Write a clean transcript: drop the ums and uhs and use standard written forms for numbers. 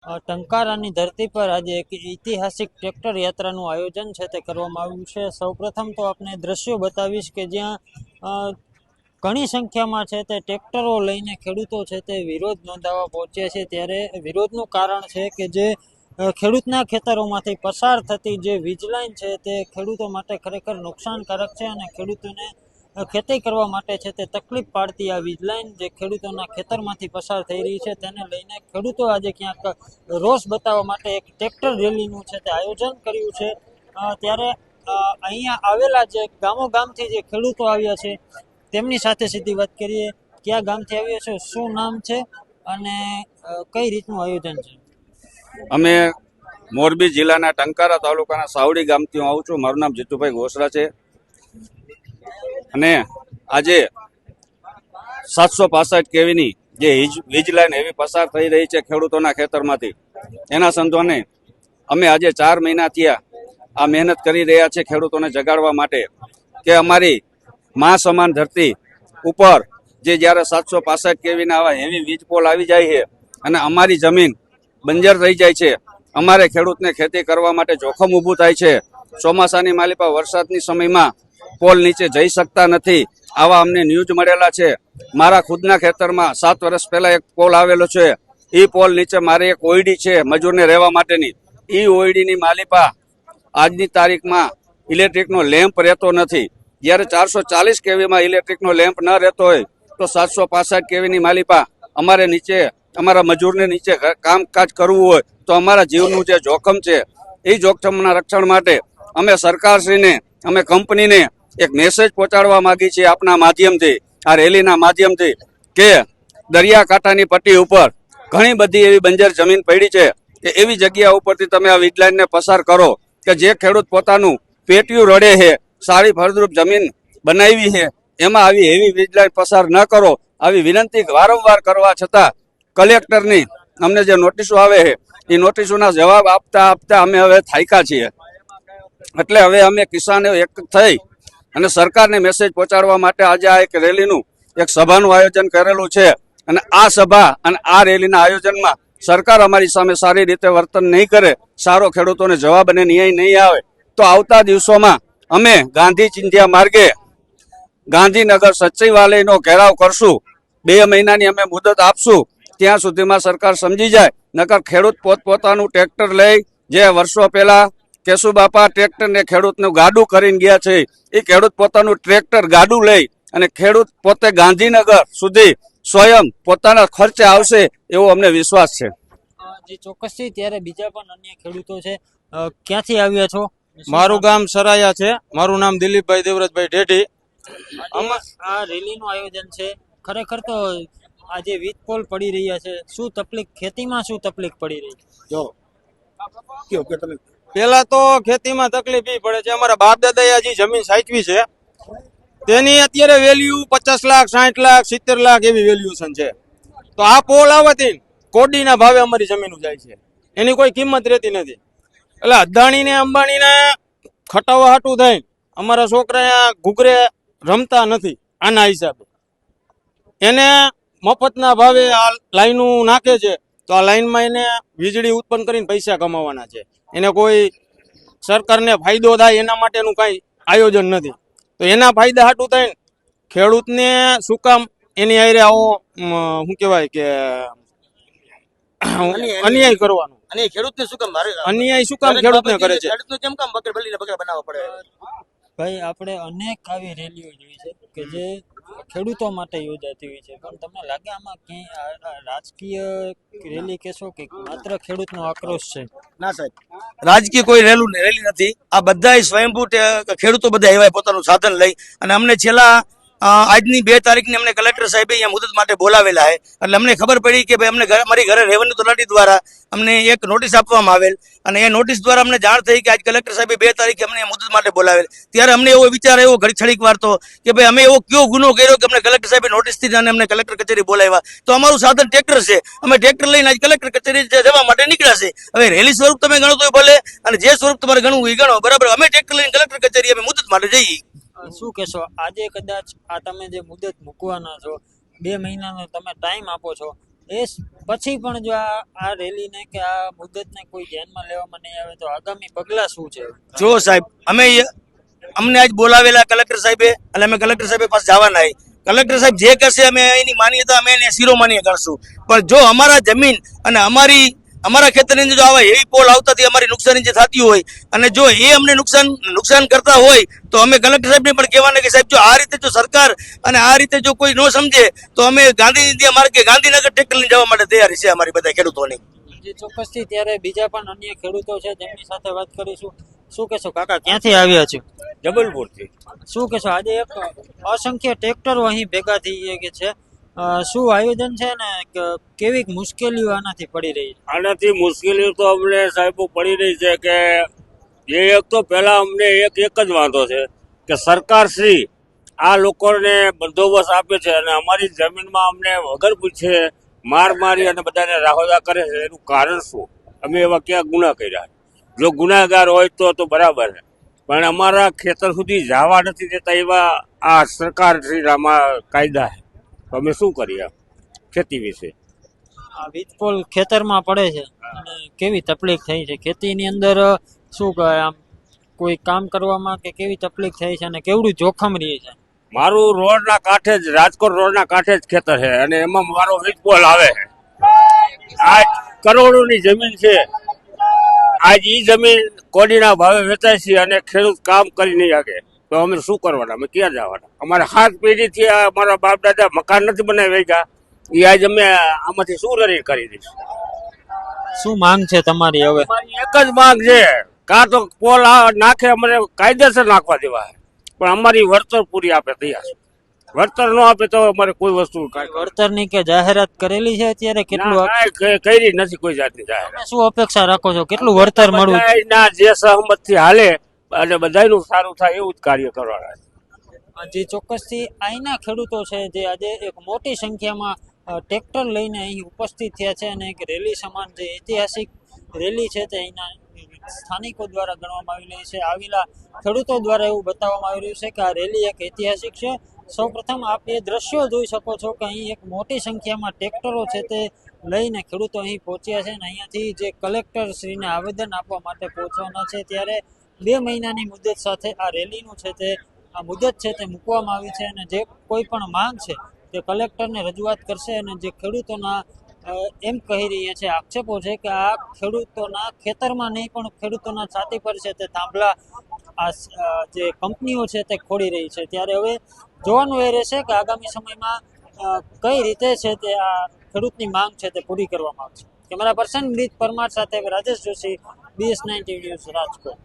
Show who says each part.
Speaker 1: ટંકારાની ધરતી પર આજે એક ઐતિહાસિક ટ્રેક્ટર યાત્રાનું આયોજન છે તે કરવામાં આવ્યું છે। સૌપ્રથમ તો આપને દ્રશ્યો બતાવીશ કે જ્યાં ઘણી સંખ્યામાં છે તે ટ્રેક્ટરો લઈને ખેડૂતો છે તે વિરોધ નોંધાવવા પહોંચ્યા છે। ત્યારે વિરોધનું કારણ છે કે જે ખેડૂતના ખેતરોમાંથી પસાર થતી જે વીજ લાઈન છે તે ખેડૂતો માટે ખરેખર નુકસાનકારક છે અને ખેડૂતોને ખેતી કરવા માટે છે તે તકલીફ પાડતી આ વીજ લાઈન જે ખેડૂતોના ખેતરમાંથી પસાર થઈ રહી છે તેને લઈને ખેડૂતો આજે ક્યાંક રોષ બતાવવા માટે એક ટ્રેક્ટર રેલીનું છે તે આયોજન કર્યું છે। ત્યારે અહીંયા આવેલા જે ગામોગામથી જે ખેડૂતો આવ્યા છે તેમની સાથે સીધી વાત કરીએ। કયા ગામથી આવ્યા છો, શું નામ છે અને કઈ રીતનું આયોજન છે?
Speaker 2: અમે મોરબી જિલ્લાના ટંકારા તાલુકાના સાવડી ગામથી આવું છું। મારું નામ જીતુભાઈ ઘોસરા છે અને આજે 765 કેવીની જે વીજ લાઈન એવી પસાર થઈ રહી છે ખેડૂતોના ખેતરમાંથી, એના સંતોને અમે આજે 4 મહિના થયા આ મહેનત કરી રહ્યા છે ખેડૂતોને જગાડવા માટે કે અમારી મા સમાન ધરતી ઉપર જે જ્યારે 765 કેવીના આવા હેવી વીજ પોલ આવી જાય છે અને અમારી જમીન બંજર થઈ જાય છે, અમારે ખેડૂતને ખેતી કરવા માટે જોખમ ઊભું થાય છે। ચોમાસાની માલિપા વરસાદની સમયમાં પોલ નીચે જઈ શકતા નથી, આવા અમને ન્યૂઝ મળેલા છે। મારા ખુદના ખેતરમાં 7 વર્ષ પહેલા એક પોલ આવેલો છે, એ પોલ નીચે મારે એક ઓયડી છે મજૂરને રહેવા માટેની, એ ઓયડીની માલિપા આજની તારીખમાં ઇલેક્ટ્રિકનો લેમ્પ રહેતો નથી। જ્યારે 440 કેવીમાં ઇલેક્ટ્રિકનો લેમ્પ ન રહેતો હોય તો 765 કેવીની માલિપા અમારે નીચે અમારા મજૂરને નીચે કામકાજ કરવું હોય તો અમારા જીવનું જે જોખમ છે એ જોખમના રક્ષણ માટે અમે સરકારશ્રીને અમે કંપનીને એક મેસેજ પહોંચાડવા માંગીએ છીએ આપના માધ્યમથી, આ રેલીના માધ્યમથી, કે દરિયાકાંઠાની પટ્ટી ઉપર ઘણી બધી એવી બંજર જમીન પડી છે કે એવી જગ્યા ઉપરથી તમે આ વીજ લાઈનને પસાર કરો કે જે ખેડૂત પોતાનું પેટિયું રડે છે, સારી ફળદ્રુપ જમીન બનાવી છે, એમાં આવી હેવી વીજ લાઈન પસાર ન કરો। આવી વિનંતી વારંવાર કરવા છતાં કલેક્ટરની અમને જે નોટિસો આવે છે એ નોટિસોના જવાબ આપતા આપતા અમે હવે થાક્યા છીએ। એટલે હવે અમે કિસાનો એક થઈ અને સરકારને મેસેજ પહોંચાડવા માટે આજે આ એક રેલીનું એક સભાનું આયોજન કરેલું છે અને આ સભા અને આ રેલીના આયોજનમાં સરકાર અમારી સામે સારી રીતે વર્તન નહીં કરે, સારો ખેડૂતોને જવાબ અને ન્યાય નહીં આવે તો આવતા દિવસોમાં અમે ગાંધી ચિંધ્યા માર્ગે ગાંધીનગર સચિવાલયનો ઘેરાવ કરશું। 2 મહિનાની અમે મુદત આપશું, ત્યાં સુધીમાં સરકાર સમજી જાય, નકર ખેડૂત પોતપોતાનું ટ્રેક્ટર લઈ જે વર્ષો પહેલા કેશુબાપા ટ્રેક્ટરને ખેડૂતનું ગાડું કરીને ગયા છે એ ખેડૂત પોતાનું ટ્રેક્ટર ગાડું લઈ અને ખેડૂત પોતે ગાંધીનગર સુધી સ્વયં પોતાના ખર્ચે આવશે એવો અમને વિશ્વાસ છે।
Speaker 1: જી ચોક્કસથી। ત્યારે બીજા પણ અન્ય ખેડૂતો છે, ક્યાંથી આવ્યા છો?
Speaker 3: મારું ગામ સરાયા છે, મારું નામ દિલીપભાઈ દેવરાજભાઈ ઢેઢી।
Speaker 1: આ રેલીનું આયોજન છે, ખરેખર તો આજે વીજ પોલ પડી રહ્યા છે, શું તકલીફ ખેતીમાં શું તકલીફ પડી રહી?
Speaker 3: જો પેલા તો ખેતીમાં તકલીફ એ પડે છે, અમારા બાપ દાદાએ જે જમીન સાચવી છે તેની અત્યારે વેલ્યુ 50 લાખ 60 લાખ 70 લાખ એવી વેલ્યુએશન છે। તો આ પોલ આવવાથી કોડીના ભાવે અમારી જમીન જાય છે, એની કોઈ કિંમત રહેતી નથી। એટલે અદાણીને અંબાણીને ખટાવા હાટું થઈ અમારા છોકરા ઘૂઘરે રમતા નથી આના હિસાબે, એને મફતના ભાવે આ લાઈનો નાખે છે તો આ લાઈનમાં એને વીજળી ઉત્પન્ન કરીને પૈસા કમાવાના છે, એને કોઈ સરકારને ફાયદો થાય એના માટેનું કાંઈ આયોજન નથી। તો એના ફાયદા હાટું થઈને ખેડૂતને શું કામ એની હારે આવો શું કહેવાય કે અન્યાય કરવાનો,
Speaker 4: અને ખેડૂતને શું કામ
Speaker 3: અન્યાય શું કામ ખેડૂતને કરે છે?
Speaker 4: ખેડૂતને કેમ કામ બકર બનાવવા પડે?
Speaker 1: ભાઈ આપણે અનેક આવી રેલીઓ જોઈ છે કે જે ખેડૂતો માટે યોજાતી હોય છે, પણ તમને લાગે આમાં ક્યાંય રાજકીય રેલી કહેશો કે માત્ર ખેડૂતનો આક્રોશ છે?
Speaker 4: ના સાહેબ, રાજકીય કોઈ રેલી નથી, આ બધા સ્વયંભૂ ખેડૂતો બધા આવ્યા પોતાનું સાધન લઈ, અને અમને છેલ્લા આજની 2 તારીખની અમને કલેક્ટર સાહેબે અહીંયા મુદત માટે બોલાવેલા છે। એટલે અમને ખબર પડી કે ભાઈ અમને અમારી ઘરે રેવન્યુ તલાટી દ્વારા અમને એક નોટિસ આપવામાં આવેલ, અને એ નોટિસ દ્વારા અમને જાણ થઈ કે આજ કલેક્ટર સાહેબે 2 તારીખે અમને મુદત માટે બોલાવેલ। ત્યારે અમને એવો વિચાર આવ્યો ઘડીક વાર તો કે ભાઈ અમે એવો કયો ગુનો કર્યો કે અમને કલેક્ટર સાહેબે નોટિસથી અને અમને કલેક્ટર કચેરી બોલાવ્યા? તો અમારું સાધન ટ્રેક્ટર છે, અમે ટ્રેક્ટર લઈને આજ કલેક્ટર કચેરી જવા માટે નીકળ્યા છે। હવે રેલી સ્વરૂપ તમે ગણો તો ભલે, અને જે સ્વરૂપ તમારે ગણવું એ ગણો, બરાબર? અમે ટ્રેક્ટર લઈને કલેક્ટર કચેરી અમે મુદત માટે જઈએ।
Speaker 1: શું કહેશો, આજે કદાચ આ તમે જે મુદત મૂકવાના છો, 2 મહિનાનો તમે ટાઈમ આપો છો, એ પછી પણ જો આ રેલીને કે આ મુદ્દતને કોઈ ધ્યાનમાં લેવામાં નહીં આવે તો આગામી પગલાં શું છે?
Speaker 4: જો સાહેબ અમને આજ બોલાવેલા કલેક્ટર સાહેબે એટલે અમે કલેક્ટર સાહેબ પાસે જવાના. કલેક્ટર સાહેબ જે કહેશે અમે એની માન્યતા અમે એને શિરોમાન્ય કરશું. પણ જો અમારા જમીન અને અમારા ખેતરની અંદર જો આવા હેવી પોલ આવતાથી અમારી નુકસાની જે થતી હોય અને જો એ અમને નુકસાન કરતા હોય તો અમે કલેક્ટર સાહેબને પણ કહેવાના કે સાહેબ જો આ રીતે જો સરકાર અને આ રીતે જો કોઈ ન સમજે તો અમે ગાંધીનગર ટ્રેક્ટર લઈને જવા માટે તૈયાર છે અમારી બધા ખેડૂતોની.
Speaker 1: જે ચોક્કસથી ત્યારે બીજા પણ અન્ય ખેડૂતો છે જેમની સાથે વાત કરીશું. શું કહેશો કાકા, ક્યાંથી આવ્યા છો?
Speaker 5: જબલપુરથી.
Speaker 1: શું કહેશો, આજે એક અસંખ્ય ટ્રેક્ટરો અહીં ભેગા થઈ કે છે, શું આયોજન છે ને કેવી મુશ્કેલીઓ આનાથી પડી રહી છે?
Speaker 5: આનાથી મુશ્કેલીઓ તો અમને સાહેબો પડી રહી છે કે એક તો પહેલા અમને એક જ વાંધો છે કે સરકાર શ્રી આ લોકોને બંદોબસ્ત આપે છે અને અમારી જમીનમાં અમને વગર પૂછે મારી અને બધાને રાહોદા કરે છે. એનું કારણ શું? અમે એવા ક્યાં ગુના કર્યા? જો ગુનાગાર હોય તો બરાબર છે, પણ અમારા ખેતર સુધી જવા નથી દેતા એવા આ સરકાર શ્રી કાયદા છે. તો અમે શું કરીએ ખેતી વિશે?
Speaker 1: આ વીજપોલ ખેતરમાં પડે છે અને કેવી તકલીફ થઈ છે ખેતીની અંદર? શું કહે, આમ કોઈ કામ કરવામાં કે કેવી તકલીફ થઈ છે અને કેવડું જોખમ રહે છે?
Speaker 5: મારું રોડના કાંઠે જ રાજકોટ રોડના કાંઠે જ ખેતર છે અને એમાં મારો વીજપોલ આવે છે. આજ કરોડોની જમીન છે. આજ ઈ જમીન કોડીના ભાવે વેચાય છે અને ખેડૂત કામ કરી નહીં શકે તો અમે શું કરવાના? અમે ક્યાં જવાના? અમારે 7 પેઢીથી અમારા બાપ દાદા મકાન નથી બનાવી ગયા. એ આજ અમે આમાંથી શું રરી કરી દઈશું?
Speaker 1: શું માંગ છે તમારી હવે?
Speaker 5: અમારી એક જ માંગ છે, કાં તો પોલ નાખે, અમને કાયદેસર નાખવા દેવા, પણ અમારી વળતર પૂરી આપે તૈયાર છે. વળતર ન આપે તો અમારે કોઈ વસ્તુ
Speaker 1: વળતરની કે જાહેરાત કરેલી છે અત્યારે? કેટલું
Speaker 5: કરી નથી કોઈ જાતની જાહેરાત.
Speaker 1: તમે શું અપેક્ષા રાખો છો? કેટલું વળતર મળવું?
Speaker 5: ના જે સહમત થી હાલે અને બધાનું સારું થાય એવું જ કાર્ય કરવાના છે.
Speaker 1: જે ચોક્કસથી અહીંના ખેડૂતો છે જે આજે એક મોટી સંખ્યામાં ટ્રેક્ટર લઈને અહીં ઉપસ્થિત થયા છે અને એક રેલી સમાન જે ઐતિહાસિક રેલી છે તે અહીંના સ્થાનિકો દ્વારા ગણવામાં આવી રહી છે. આવેલા ખેડૂતો દ્વારા એવું બતાવવામાં આવી રહ્યું છે કે આ રેલી એક ઐતિહાસિક છે. સૌપ્રથમ આપ એ દ્રશ્યો જોઈ શકો છો કે અહીં એક મોટી સંખ્યામાં ટ્રેક્ટરો છે તે લઈને ખેડૂતો અહીં પહોંચ્યા છે અને અહીંયાથી જે કલેક્ટર શ્રીને આવેદન આપવા માટે પહોંચવાના છે. ત્યારે 2 મહિનાની મુદત સાથે આ રેલીનું છે તે આ મુદત છે તે મૂકવામાં આવી છે અને જે કોઈ પણ માંગ છે તે કલેક્ટરને રજૂઆત કરશે. અને જે ખેડૂતોના એમ કહી રહ્યા છે, આક્ષેપો છે કે આ ખેડૂતોના ખેતરમાં નહીં પણ ખેડૂતોના છાતી પર છે તે થાંભલા આ જે કંપનીઓ છે તે ખોડી રહી છે. ત્યારે હવે જોવાનું એ રહેશે કે આગામી સમયમાં કઈ રીતે છે તે આ ખેડૂતની માંગ છે તે પૂરી કરવામાં આવશે. કેમેરા પર્સન બ્રિજ પરમાર સાથે રાજેશ જોશી, BS9 ન્યૂઝ, રાજકોટ.